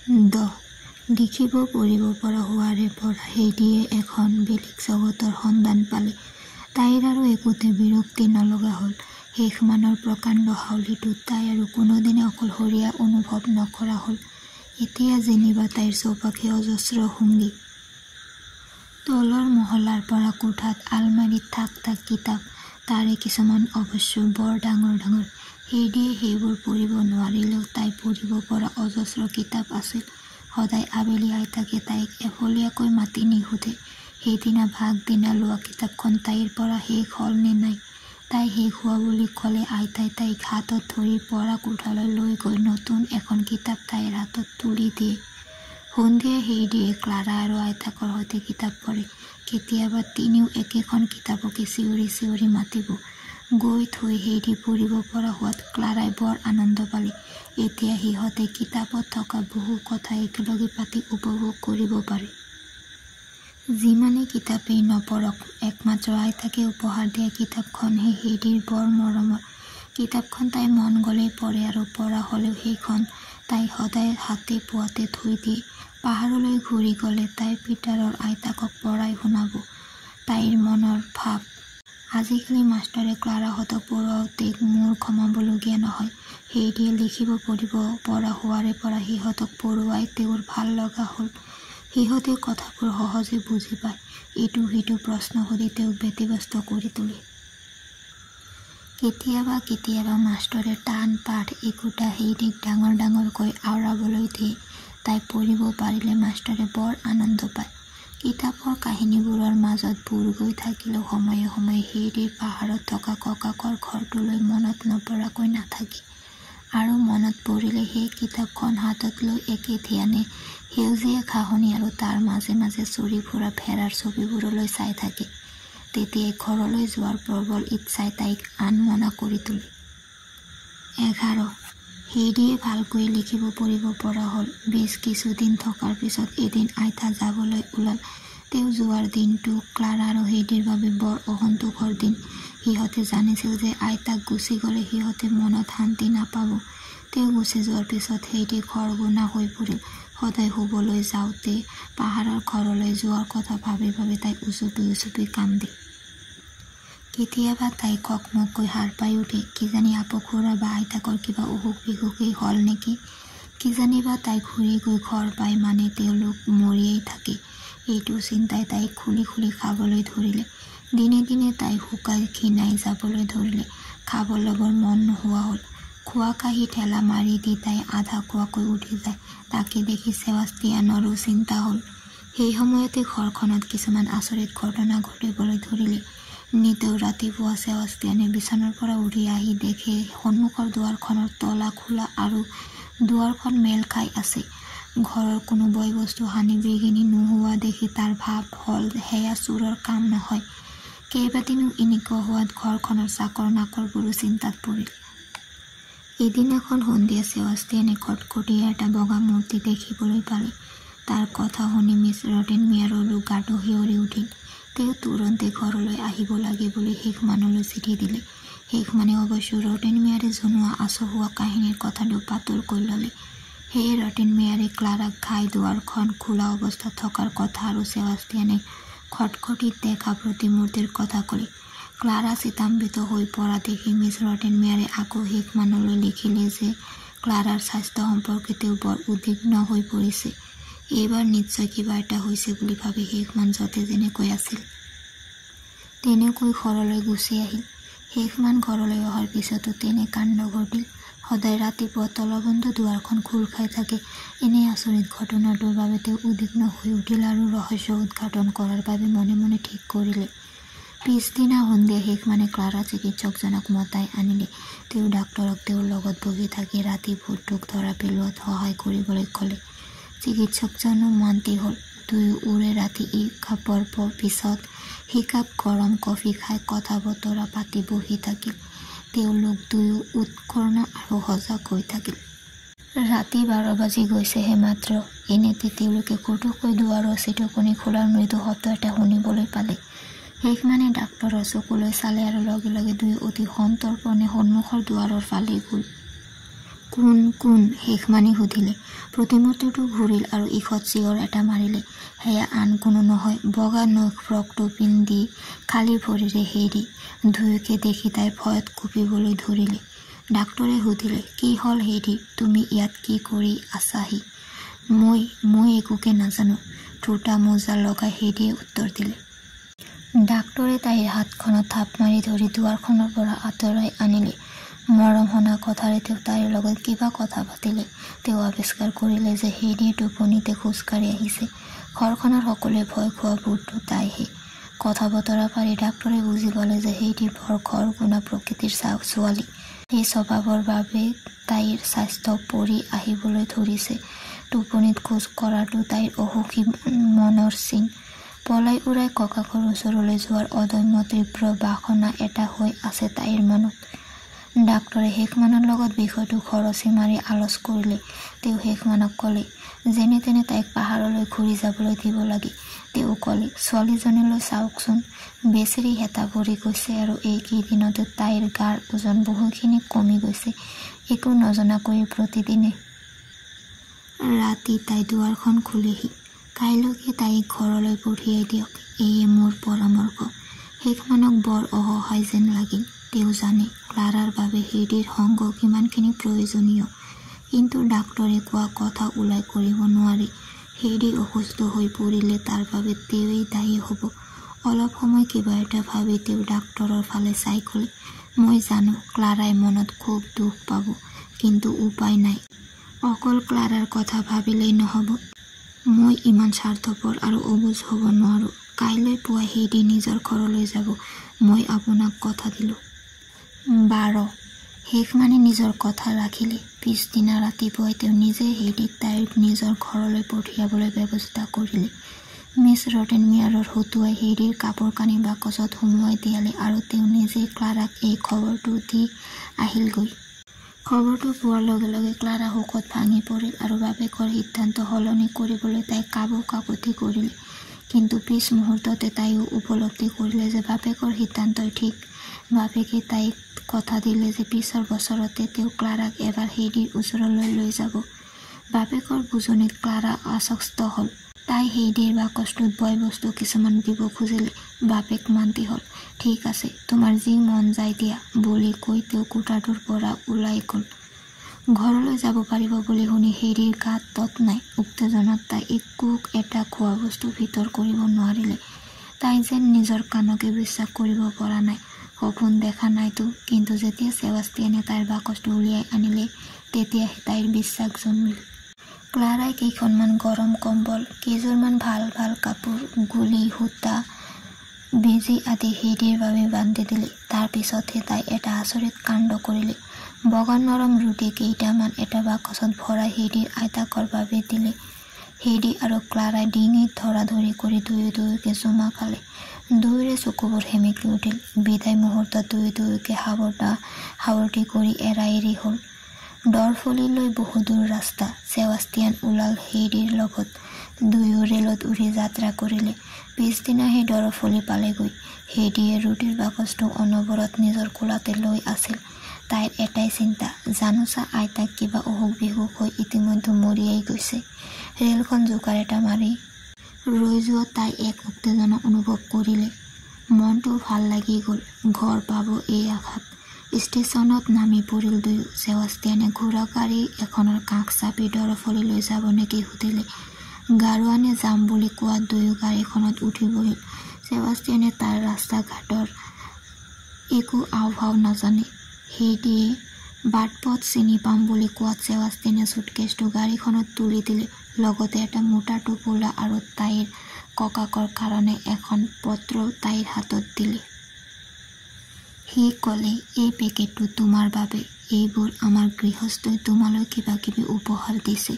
দেখিব পঢ়িব পৰা হোৱাৰে পৰা হেইডিয়ে এখন বেলেগ জগতৰ সন্ধান পালে। তাইৰ আৰু একোতে বিৰক্তি নলগা হ'ল। শেষমানৰ প্ৰকাণ্ড হাউলিটোত তাই আৰু কোনোদিনে অকলশৰীয়া অনুভৱ নকৰা হ'ল। এতিয়া যেনিবা তাইৰ চৌপাশে অজস্ৰ সঙ্গী। তলৰ মহলাৰ পৰা কোঠাত আলমাৰীত থাক কিতাপ, তাৰে কিছুমান অৱশ্য বৰ ডাঙৰ ডাঙৰ। হেইডিয়ে সেইবোৰ পঢ়িব নোৱাৰিলেও তাই পঢ়িব পৰা অজস্ৰ কিতাপ আছিল। সদায় আবেলি আইতাকে তাইক এফলীয়াকৈ মাতি নিসুধে সেইদিনা ভাগ দিনা লোৱা কিতাপখন তাইৰ পৰা শেষ হ'ল নে নাই। তাই শেষ হোৱা বুলি ক'লে আইতাই তাইক হাতত ধৰি পঢ়া কোঠালৈ লৈ গৈ নতুন এখন কিতাপ তাইৰ হাতত তুলি দিয়ে। সন্ধিয়া হেইডিয়ে ক্লাৰা আৰু আইতাকৰ সৈতে কিতাপ পঢ়ে। কেতিয়াবা তিনিও একেখন কিতাপকে চিঞৰি চিঞৰি মাতিব। গৈ থৈ হেইডি পঢ়িব পৰা হোৱাত ক্লাৰাই বৰ আনন্দ পালে। এতিয়া সিহঁতে কিতাপত থকা বহু কথা একেলগে পাতি উপভোগ কৰিব পাৰে। যিমানে কিতাপেই নপঢ়ক, একমাত্ৰ আইতাকে উপহাৰ দিয়া কিতাপখনহে হেইডিৰ বৰ মৰমৰ। কিতাপখন তাই মন গ'লেই পঢ়ে আৰু পঢ়া হ'লেও সেইখন তাই সদায় হাতে পোৱাতে থৈ দিয়ে। পাহাৰলৈ ঘূৰি গ'লে তাই পিটাৰৰ আইতাকক পঢ়াই শুনাব তাইৰ মনৰ ভাৱ। আজিকালি মাষ্টৰে ক্লাৰাহঁতক পঢ়ুৱাওঁতে মূৰ ঘমাবলগীয়া নহয়। হেইডিয়ে লিখিব পঢ়িব পৰা হোৱাৰে পৰা সিহঁতক পঢ়ুৱাই তেওঁৰ ভাল লগা হ'ল। সিহঁতে কথাবোৰ সহজে বুজি পায়। ইটো সিটো প্ৰশ্ন সুধি তেওঁক ব্যতিব্যস্ত কৰি তোলে। কেতিয়াবা কেতিয়াবা মাষ্টৰে টান পাঠ একোটা হেইডিক ডাঙৰ ডাঙৰকৈ আওৰাবলৈ দিয়ে। তাই পঢ়িব পাৰিলে মাষ্টৰে বৰ আনন্দ পায়। কিতাপৰ কাহিনীবোৰৰ মাজত বুৰ গৈ থাকিলেও সময়ে সময়ে হেইডিৰ পাহাৰত থকা ককাকৰ ঘৰটোলৈ মনত নপৰাকৈ নাথাকে। আৰু মনত পৰিলে সেই কিতাপখন হাতত লৈ একে ধ্যানে সেউজীয়া ঘাঁহনি আৰু তাৰ মাজে মাজে চৰি ফুৰা ভেড়াৰ ছবিবোৰলৈ চাই থাকে। তেতিয়াই ঘৰলৈ যোৱাৰ প্ৰবল ইচ্ছাই তাইক আনমনা কৰি তোলে। 11 হেইডিয়ে ভালকৈ লিখিব পঢ়িব পৰা হ'ল। বেছ কিছুদিন থকাৰ পিছত এদিন আইতা যাবলৈ ওলাল। তেওঁ যোৱাৰ দিনটো ক্লাৰা আৰু হেইডিৰ বাবে বৰ অসন্তোষৰ দিন। সিহঁতে জানিছিল যে আইতাক গুচি গ'লে সিহঁতে মনত শান্তি নাপাব। তেওঁ গুচি যোৱাৰ পিছত হেইডি খৰগুনা হৈ পৰিল। সদায় শুবলৈ যাওঁতে পাহাৰৰ ঘৰলৈ যোৱাৰ কথা ভাবি ভাবি তাই উচুপি উচুপি কান্দে। কেতিয়াবা তাই ককমককৈ সাৰ পাই উঠে। কিজানি আপখুৰা বা আইতাকৰ কিবা অসুখ বিসুখেই হ'ল নেকি। কিজানিবা তাই ঘূৰি গৈ ঘৰ পাই মানে তেওঁলোক মৰিয়েই থাকে। এইটো চিন্তাই তাইক খুলি খুলি খাবলৈ ধৰিলে। দিনে দিনে তাই শুকাই ক্ষীণাই যাবলৈ ধৰিলে। খাব ল'বৰ মন নোহোৱা হ'ল। খোৱা কাঁহী ঠেলা মাৰি দি তাই আধা খোৱাকৈ উঠি যায়। তাকে দেখি ছেবাষ্টিয়ানৰো চিন্তা হ'ল। সেই সময়তে ঘৰখনত কিছুমান আচৰিত ঘটনা ঘটিবলৈ ধৰিলে। নিতৌ ৰাতিপুৱা ছেবাষ্টিয়ানে বিচনাৰ পৰা উঠি আহি দেখে সন্মুখৰ দুৱাৰখনৰ তলা খোলা আৰু দুৱাৰখন মেল খাই আছে। ঘৰৰ কোনো বয় বস্তু হানি বিঘিনি নোহোৱা দেখি তাৰ ভাৱ হ'ল সেয়া চোৰৰ কাম নহয়। কেইবাদিনো এনেকুৱা হোৱাত ঘৰখনৰ চাকৰ নাকৰবোৰো চিন্তাত পৰিল। এদিনাখন সন্ধিয়া ছেবাষ্টিয়ানে খটখটীয়া এটা বগা মূৰ্তি দেখিবলৈ পালে। তাৰ কথা শুনি মিছ ৰটেনমিয়াৰৰো গাটো শিয়ৰি উঠিল। তেওঁ তুৰন্তে ঘৰলৈ আহিব লাগে বুলি শেষমানলৈ চিঠি দিলে। শেষমানে অৱশ্য ৰটেনমিয়াৰে জনোৱা আচহুৱা কাহিনীৰ কথাটো পাতলকৈ ল'লে। সেয়ে ৰটেনমিয়াৰে ক্লাৰাক ঘাই দুৱাৰখন খোলা অৱস্থাত থকাৰ কথা আৰু ছেবাষ্টিয়ানে খটখটিত দেখা প্ৰতিমূৰ্তিৰ কথা ক'লে। ক্লাৰা চিন্তান্বিত হৈ পৰা দেখি মিছ ৰটেনমিয়াৰে আকৌ শেষমানলৈ লিখিলে যে ক্লাৰাৰ স্বাস্থ্য সম্পৰ্কে তেওঁ বৰ উদ্বিগ্ন হৈ পৰিছে। এইবাৰ নিশ্চয় কিবা এটা হৈছে বুলি ভাবি শেষমান যতে যেনেকৈ আছিল তেনেকৈ ঘৰলৈ গুচি আহিল। শেষমান ঘৰলৈ অহাৰ পিছতো তেনে কাণ্ড ঘটিল। সদায় ৰাতিপুৱা তলবন্ধ দুৱাৰখন খোল খাই থাকে। এনে আচৰিত ঘটনাটোৰ বাবে তেওঁ উদ্বিগ্ন হৈ উঠিল আৰু ৰহস্য উদ্ঘাটন কৰাৰ বাবে মনে মনে ঠিক কৰিলে। পিছদিনা সন্ধিয়া শেষমানে ক্লাৰা চিকিৎসকজনক মতাই আনিলে। তেওঁ ডাক্তৰক তেওঁৰ লগত বহি থাকি ৰাতি ভূতটোক ধৰা পেলোৱাত সহায় কৰিবলৈ ক'লে। চিকিৎসকজনো মান্তি হ'ল। দুয়ো ওৰে ৰাতি একাপৰ পিছত সিকাপ গৰম কফি খাই কথা বতৰা পাতি বহি থাকিল। তেওঁলোক দুয়ো উৎকৰ্ণ আৰু সজাগ হৈ থাকিল। ৰাতি 12 বাজি গৈছেহে মাত্ৰ। এনেতে তেওঁলোকে কোটোকৈ দুৱাৰৰ চিটুকনি খোলাৰ মৃদু শব্দ এটা শুনিবলৈ পালে। শেষমানে ডাক্তৰৰ চকুলৈ চালে আৰু লগে লগে দুয়ো অতি সন্তৰ্পণে সন্মুখৰ দুৱাৰৰ ফালে গ'ল। কোন কোন শেষমানি সুধিলে। প্ৰতিমূৰ্তিটো ঘূৰিল আৰু ইখত চিঞৰ এটা মাৰিলে। সেয়া আন কোনো নহয়, বগা নখ ফ্ৰকটো পিন্ধি খালী ভৰিৰে হেৰি। দুয়োকে দেখি তাই ভয়ত কঁপিবলৈ ধৰিলে। ডাক্তৰে সুধিলে, কি হ'ল হেৰি, তুমি ইয়াত কি কৰি আছাহি? মই একোকে নাজানো, দুটা মোজা লগাই হেৰিয়ে উত্তৰ দিলে। ডাক্তৰে তাইৰ হাতখনত থাপ মাৰি ধৰি দুৱাৰখনৰ পৰা আঁতৰাই আনিলে। মৰম শুনা কথাৰে তেওঁ তাইৰ লগত কিবা কথা পাতিলে। তেওঁ আৱিষ্কাৰ কৰিলে যে হেৰিয়ে টোপনিতে খোজকাঢ়ি আহিছে। ঘৰখনৰ সকলোৱে ভয় খোৱা ভূতটো তাইহে। কথা বতৰা পাৰি ডাক্তৰে বুজি পালে যে হেৰি বৰ ঘৰ গুণা প্ৰকৃতিৰ ছোৱালী। সেই স্বভাৱৰ বাবে তাইৰ স্বাস্থ্য পৰি আহিবলৈ ধৰিছে। টোপনিত খোজ কঢ়াটো তাইৰ অসুখী মনৰ চিন। পলাই উৰাই ককাকৰ ওচৰলৈ যোৱাৰ অদম্য তীব্ৰ বাসনা এটা হৈ আছে তাইৰ মনত। ডাক্তৰে শেষমানৰ লগত বিষয়টো খৰচি মাৰি আলোচ কৰিলে। তেওঁ শেষমানক ক'লে, যেনে তেনে তাইক পাহাৰলৈ ঘূৰি যাবলৈ দিব লাগে। তেওঁ ক'লে, ছোৱালীজনীলৈ চাওকচোন, বেচেৰি হেতা ভৰি গৈছে আৰু এইকেইদিনতে তাইৰ গাৰ ওজন বহুখিনি কমি গৈছে। একো নজনাকৈ প্ৰতিদিনে ৰাতি তাই দুৱাৰখন খোলেহি। কাইলৈকে তাইক ঘৰলৈ পঠিয়াই দিয়ক, এয়ে মোৰ পৰামৰ্শ। শেষমানক বৰ অসহায় যেন লাগিল। তেওঁ জানে ক্লাৰাৰ বাবে হেৰিৰ সংগ কিমানখিনি প্ৰয়োজনীয়, কিন্তু ডাক্তৰে কোৱা কথা ওলাই কৰিব নোৱাৰি। হেৰি অসুস্থ হৈ পৰিলে তাৰ বাবে তেওঁৱেই দায়ী হ'ব। অলপ সময় কিবা এটা ভাবি তেওঁ ডাক্তৰৰ ফালে চাই ক'লে, মই জানো ক্লাৰাই মনত খুব দুখ পাব, কিন্তু উপায় নাই। অকল ক্লাৰাৰ কথা ভাবিলেই নহ'ব। মই ইমান স্বাৰ্থপৰ আৰু অবুজ হ'ব নোৱাৰো। কাইলৈ পুৱা হেৰি নিজৰ ঘৰলৈ যাব, মই আপোনাক কথা দিলোঁ। 12 শেষমানে নিজৰ কথা ৰাখিলে। পিছদিনা ৰাতিপুৱাই তেওঁ নিজে হেৰিক তাইৰ নিজৰ ঘৰলৈ পঠিয়াবলৈ ব্যৱস্থা কৰিলে। মিছ ৰটেনমিয়াৰৰ হতুৱাই হেৰিৰ কাপোৰ কানি বাকচত সুমুৱাই দিয়ালে আৰু তেওঁ নিজে ক্লাৰাক এই খবৰটো দি আহিলগৈ। খবৰটো পোৱাৰ লগে লগে ক্লাৰা শোকত ভাঙি পৰিল আৰু বাপেকৰ সিদ্ধান্ত সলনি কৰিবলৈ তাইক কাকূতি কৰিলে। কিন্তু পিছ মুহূৰ্ততে তাইও উপলব্ধি কৰিলে যে বাপেকৰ সিদ্ধান্তই ঠিক। বাপেকে তাইক কথা দিলে যে পিছৰ বছৰতে তেওঁ ক্লাৰাক এবাৰ হেৰিৰ ওচৰলৈ লৈ যাব। বাপেকৰ বুজনিত ক্লাৰা আশ্বস্ত হ'ল। তাই হেৰিৰ বাকচটোত বয় বস্তু কিছুমান দিব খুজিলে। বাপেক মান্তি হ'ল। ঠিক আছে, তোমাৰ যি মন যায় দিয়া বুলি কৈ তেওঁ কোঠাটোৰ পৰা ওলাই গ'ল। ঘৰলৈ যাব পাৰিব বুলি শুনি হেৰিৰ গাত তত নাই। উত্তেজনাত তাই একো এটা খোৱা বস্তু ভিতৰ কৰিব নোৱাৰিলে। তাই যেন নিজৰ কাণকে বিশ্বাস কৰিব পৰা নাই। সপোন দেখা নাইতো, কিন্তু যেতিয়া ছেবাষ্টিয়ানে তাইৰ বাকচটো উলিয়াই আনিলে তেতিয়াহে তাইৰ বিশ্বাস জন্মিল। ক্লাৰাই কেইখনমান গৰম কম্বল, কেইযোৰমান ভাল ভাল কাপোৰ, গুলি, সূতা, বেজী আদি হেৰিৰ বাবে বান্ধি দিলে। তাৰ পিছতহে তাই এটা আচৰিত কাণ্ড কৰিলে। বগা নৰম ৰুটি কেইটামান এটা বাকচত ভৰাই হেৰিৰ আইতাকৰ বাবে দিলে। হেৰি আৰু ক্লাৰাই ডিঙিত ধৰাধৰি কৰি দুয়োকে চুমা খালে। দুয়োৰে চকুবোৰ সেমেকি উঠিল। বিদায় মুহূৰ্তত দুয়োকে সাৱটি কৰি এৰা এৰি হ'ল। দৰফলীলৈ বহুদূৰ ৰাস্তা। ছেবাষ্টিয়ান ওলাল হেৰিৰ লগত। দুয়ো ৰেলত উঠি যাত্ৰা কৰিলে। পিছদিনা সেই দৰফলী পালেগৈ। হেৰিয়ে ৰুটিৰ বাকচটো অনবৰত নিজৰ কোলাতে লৈ আছিল। তাইৰ এটাই চিন্তা, জানোচা আইতাক কিবা অসুখ বিসুখ হৈ ইতিমধ্যে মৰিয়াই গৈছে। ৰেলখন জোকাৰ এটা মাৰি ৰৈ যোৱা তাই এক উত্তেজনা অনুভৱ কৰিলে। মনটো ভাল লাগি গ'ল। ঘৰ পাব এই আশাত। ষ্টেচনত নামি পৰিল দুয়ো। ছেবাষ্টিয়ানে ঘোঁৰা গাড়ী এখনৰ কাষ চাপি দৰফলীলৈ যাব নেকি সুধিলে। গাড়োৱানে যাম বুলি কোৱাত দুয়ো গাড়ীখনত উঠি বহিল। ছেবাষ্টিয়ানে তাৰ ৰাস্তা ঘাটৰ একো আওভাও নাজানে। হেৰিয়ে বাটপথ চিনি পাম বুলি কোৱাত ছেবাষ্টিয়ানে চুটকেছটো গাড়ীখনত তুলি দিলে। লগতে এটা মোটা টোপোলা আৰু তাইৰ ককাকৰ কাৰণে এখন পত্ৰও তাইৰ হাতত দিলে। সি ক'লে, এই পেকেটটো তোমাৰ বাবে। এইবোৰ আমাৰ গৃহস্থই তোমালৈ কিবা কিবি উপহাৰ দিছে।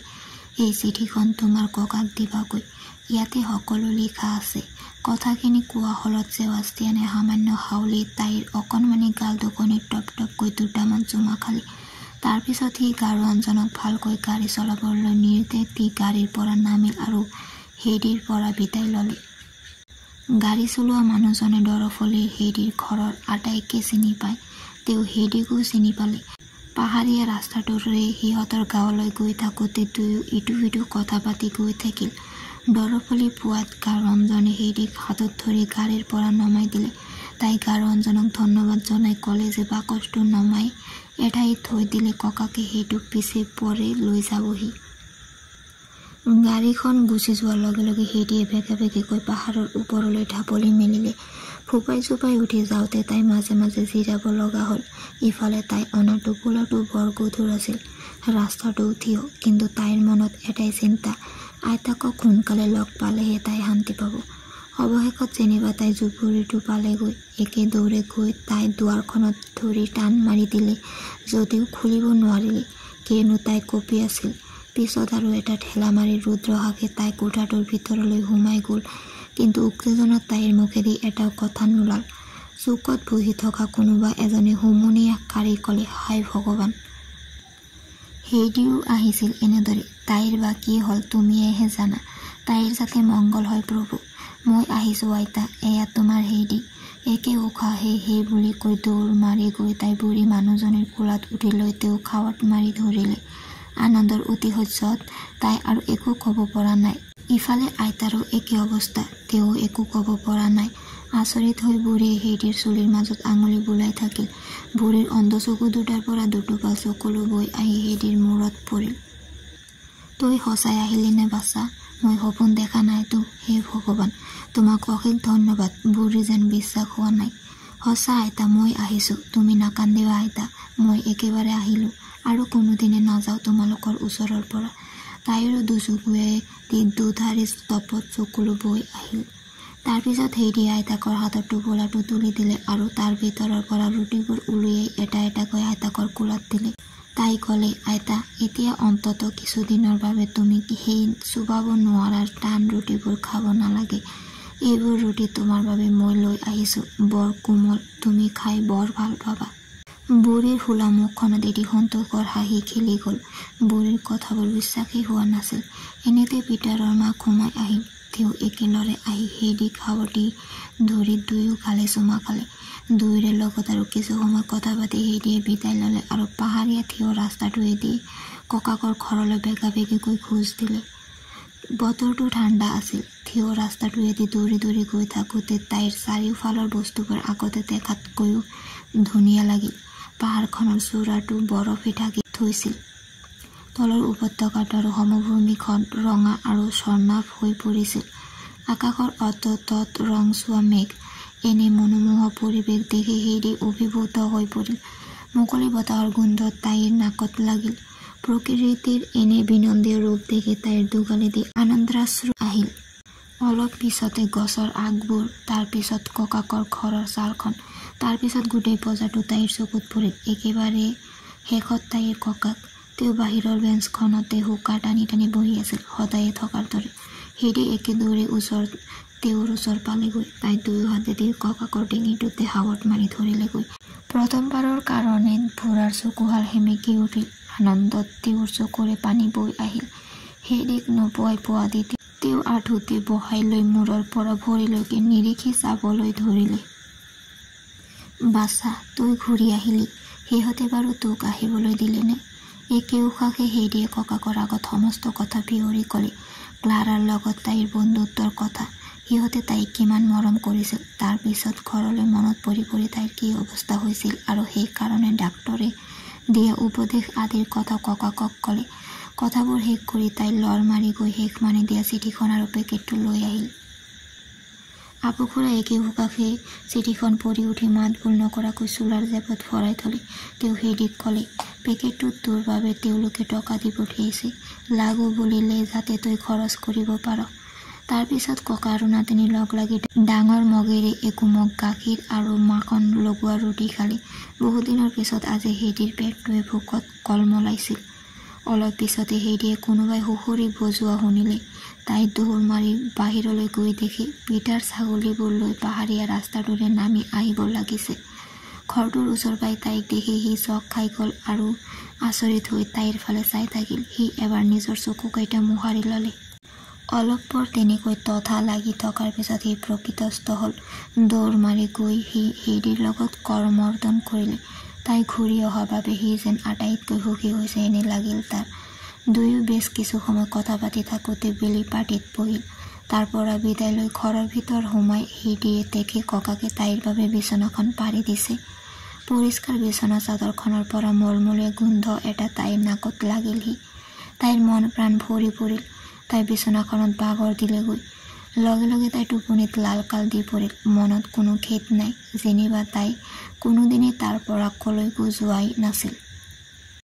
এই চিঠিখন তোমাৰ ককাক দিবাগৈ। ইয়াতে সকলো লিখা আছে। কথাখিনি কোৱা হলত ছেবাষ্টিয়ানে সামান্য হাউলি তাইৰ অকণমানি গাল দুখনিত টপ টপকৈ দুটামান চুমা খালে। তাৰ পিছত সি গাড়োৱানজনক ভালকৈ গাড়ী চলাবলৈ নিৰ্দেশ দি গাড়ীৰ পৰা নামিল আৰু হেৰিৰ পৰা বিদায় ল'লে। গাড়ী চলোৱা মানুহজনে দৰফলীৰ হেৰিৰ ঘৰৰ আটাইকে চিনি পায়। তেওঁ হেৰিকো চিনি পালে। পাহাৰীয়া ৰাস্তাটোৰে সিহঁতৰ গাঁৱলৈ গৈ থাকোঁতে দুয়ো ইটো সিটো কথা পাতি গৈ থাকিল। দৰপলি পোৱাত গাৰোৱানজনে সেইদিক হাতত ধৰি গাড়ীৰ পৰা নমাই দিলে। তাই গাৰোৱানজনক ধন্যবাদ জনাই ক'লে যে বাকচটো নমাই এঠাইত থৈ দিলে ককাকে সেইটোক পিছে পৰে লৈ যাবহি। গাড়ীখন গুচি যোৱাৰ লগে লগে সেইদিয়ে ভেকে ভেকেকৈ পাহাৰৰ ওপৰলৈ ঢাপলি মেলিলে। ফোপাই চোপাই উঠি যাওঁতে তাই মাজে মাজে জিৰাব লগা হ'ল। ইফালে তাই অনা টোপোলাটো বৰ গধুৰ আছিল, ৰাস্তাটো থিয়, কিন্তু তাইৰ মনত এটাই চিন্তা, আইতাকক সোনকালে লগ পালেহে তাই শান্তি পাব। অৱশেষত যেনিবা তাই জুপুৰিটো পালেগৈ। একে দৌৰে গৈ তাই দুৱাৰখনত ধৰি টান মাৰি দিলে, যদিও খুলিব নোৱাৰিলে, কিয়নো তাই কঁপি আছিল। পিছত আৰু এটা ঠেলা মাৰি ৰুদ্ৰহাকে তাই কোঠাটোৰ ভিতৰলৈ সোমাই গ'ল, কিন্তু উত্তেজনাত তাইৰ মুখেদি এটাও কথা নোলাল। চুকত বহি থকা কোনোবা এজনে হুমুনিয়াহ কাঢ়ি ক'লে, হায় ভগৱান! সেইদিও আহিছিল এনেদৰে। তাইৰ বা কি হ'ল তুমিয়েহে জানা। তাইৰ যাতে মংগল হয় প্ৰভু। মই আহিছোঁ আইতা, এয়া তোমাৰ সেইদি। একে উশাহে সেই বুলি কৈ দৌৰ মাৰি গৈ তাই বুঢ়ী মানুহজনীৰ কোলাত উঠি লৈ তেওঁ খাৱত মাৰি ধৰিলে। আনন্দৰ অতিশয্যত তাই আৰু একো ক'ব পৰা নাই। ইফালে আইতাৰো একে অৱস্থা, তেওঁ একো ক'ব পৰা নাই। আচৰিত হৈ বুঢ়ীয়ে সেইদিৰ চুলিৰ মাজত আঙুলি বুলাই থাকিল। বুঢ়ীৰ অন্ধ চকু দুটাৰ পৰা দুটোপাল চকুলো বৈ আহি সেইদিৰ মূৰত পৰিল। তই সঁচাই আহিলি নে বাছা? মই সপোন দেখা নাইতো। হে ভগৱান, তোমাক অশেষ ধন্যবাদ। বুঢ়ী যেন বিশ্বাস হোৱা নাই। সঁচা আইতা, মই আহিছোঁ। তুমি নাকান্দিবা আইতা, মই একেবাৰে আহিলোঁ আৰু কোনোদিনে নাযাওঁ তোমালোকৰ ওচৰৰ পৰা। তাইৰো দুচকুৱে দুধাৰি তপত চকুলো বৈ আহিল। তাৰপিছত সেইদি আইতাকৰ হাতৰ টোপোলাটো তুলি দিলে আৰু তাৰ ভিতৰৰ পৰা ৰুটিবোৰ উলিয়াই এটা এটাকৈ আইতাকৰ কোলাত দিলে। তাই ক'লে, আইতা, এতিয়া অন্তত কিছুদিনৰ বাবে তুমি সেই চুবাব নোৱাৰা টান ৰুটিবোৰ খাব নালাগে। এইবোৰ ৰুটি তোমাৰ বাবে মই লৈ আহিছোঁ, বৰ কোমল, তুমি খাই বৰ ভাল পাবা। বুঢ়ীৰ ফুলা মুখখনত এটি সন্তোষৰ হাঁহি খেলি গ'ল। বুঢ়ীৰ কথাবোৰ বিশ্বাসেই হোৱা নাছিল। এনেতে পিতাৰৰ মাক সোমাই আহিল। তেওঁ একেলৰে আহি সেইদিক সাৱটি ধৰি দুয়ো গালে চুমা খালে। দুয়োৰে লগত আৰু কিছু সময় কথা পাতি সেইদিয়ে বিদায় ল'লে আৰু পাহাৰীয়া থিয় ৰাস্তাটোৱেদি ককাকৰ ঘৰলৈ বেগা বেগিকৈ খোজ দিলে। বতৰটো ঠাণ্ডা আছিল। থিয় ৰাস্তাটোৱেদি দৌৰি দৌৰি গৈ থাকোঁতে তাইৰ চাৰিওফালৰ বস্তুবোৰ আগতে দেখাতকৈও ধুনীয়া লাগিল। পাহাৰখনৰ চূড়াটো বৰফে ঢাকি থৈছিল। তলৰ উপত্যকাটোৰ সমভূমিখন ৰঙা আৰু স্বৰ্ণাভ হৈ পৰিছিল। আকাশৰ অতত ৰংচোৱা মেঘ। এনে মনোমোহা পৰিৱেশ দেখি সেইদি অভিভূত হৈ পৰিল। মুকলি বতাহৰ গোন্ধ তাইৰ নাকত লাগিল। প্ৰকৃতিৰ এনে বিনন্দীয় ৰূপ দেখি তাইৰ দুগালেদি আনন্দাশ্ৰু আহিল। অলপ পিছতে গছৰ আগবোৰ, তাৰপিছত ককাকৰ ঘৰৰ চালখন, তাৰপিছত গোটেই বজাৰটো তাইৰ চকুত পৰিল। একেবাৰে শেষত তাইৰ ককাক। তেওঁ বাহিৰৰ বেঞ্চখনতে হুকা টানি টানি বহি আছিল, সদায়ে থকাৰ দৰে। সেইদি একে দৌৰে তেওঁৰ ওচৰ পালেগৈ। তাই দুয়ো হাতেদি ককাকৰ ডিঙিটোতে সাৱট মাৰি ধৰিলেগৈ। প্ৰথমবাৰৰ কাৰণে বুঢ়াৰ চকুহাল সেমেকি উঠিল। আনন্দত তেওঁৰ চকুৰে পানী বৈ আহিল। সেইদিক নোপোৱাই পোৱা দি তেওঁ আঁঠুতে বহাই লৈ মূৰৰ পৰা ভৰিলৈকে নিৰীখি চাবলৈ ধৰিলে। বাছা, তই ঘূৰি আহিলি। সিহঁতে বাৰু তোক আহিবলৈ দিলেনে? একে উশাহে সেইদিয়ে ককাকৰ আগত সমস্ত কথা বিৱৰি ক'লে। ক্লাৰাৰ লগত তাইৰ বন্ধুত্বৰ কথা, সিহঁতে তাইক কিমান মৰম কৰিছিল, তাৰ পিছত ঘৰলৈ মনত পৰি পৰি তাইৰ কি অৱস্থা হৈছিল আৰু সেইকাৰণে ডাক্তৰে দিয়া উপদেশ আদিৰ কথা ককাকক ক'লে। কথাবোৰ শেষ কৰি তাই লৰ মাৰি গৈ শেষ মানি দিয়া চিঠিখন আৰু পেকেটটো লৈ আহিল। আপুখুৰা একে উশাহে চিঠিখন পঢ়ি উঠি মাত ভুল নকৰাকৈ চোলাৰ জেপত ভৰাই থলে। তেওঁ সেইদিক ক'লে, পেকেটটোত তোৰ বাবে তেওঁলোকে টকা দি পঠিয়াইছে, লাগো বুলিলে যাতে তই খৰচ কৰিব পাৰ। তাৰপিছত ককা আৰু নাতিনী লগ লাগি ডাঙৰ মগেৰে একুমক গাখীৰ আৰু মাখন লগোৱা ৰুটি খালে। বহুদিনৰ পিছত আজি সেইদিৰ পেটটোৱে ভোকত কলমলাইছিল। অলপ পিছতে সেইদিয়ে কোনোবাই সুখুৰি বজোৱা শুনিলে। তাই দৌৰ মাৰি বাহিৰলৈ গৈ দেখি পিতাৰ ছাগলীবোৰ লৈ পাহাৰীয়া ৰাস্তাটোৰে নামি আহিব লাগিছে। ঘৰটোৰ ওচৰ পাই তাইক দেখি সি চক খাই গ'ল আৰু আচৰিত হৈ তাইৰ ফালে চাই থাকিল। সি এবাৰ নিজৰ চকুকেইটা মোহাৰি ল'লে। অলপ পৰ তেনেকৈ তথা লাগি থকাৰ পিছত সি প্ৰকৃতস্থ হ'ল। দৌৰ মাৰি গৈ সি সেইদিৰ লগত কৰমৰ্দন কৰিলে। তাই ঘূৰি অহাৰ বাবে সি যেন আটাইতকৈ সুখী হৈছে এনে লাগিল তাৰ। দুয়ো বেছ কিছু সময় কথা পাতি থাকোঁতে বেলি পাটিত বহিল। তাৰ পৰা বিদায় লৈ ঘৰৰ ভিতৰ সোমাই হিডিয়ে দেখি ককাকে তাইৰ বাবে বিচনাখন পাৰি দিছে। পৰিষ্কাৰ বিচনা চাদৰখনৰ পৰা মলমলীয়া গোন্ধ এটা তাইৰ নাকত লাগিলহি। তাইৰ মন প্ৰাণ ভৰি পৰিল। তাই বিচনাখনত বাগৰ দিলেগৈ। লগে লগে তাই টোপনিত লালকাল দি পৰিল। মনত কোনো খেদ নাই, যেনিবা তাই কোনোদিনে তাৰ পৰা কলৈকো যোৱাই নাছিল।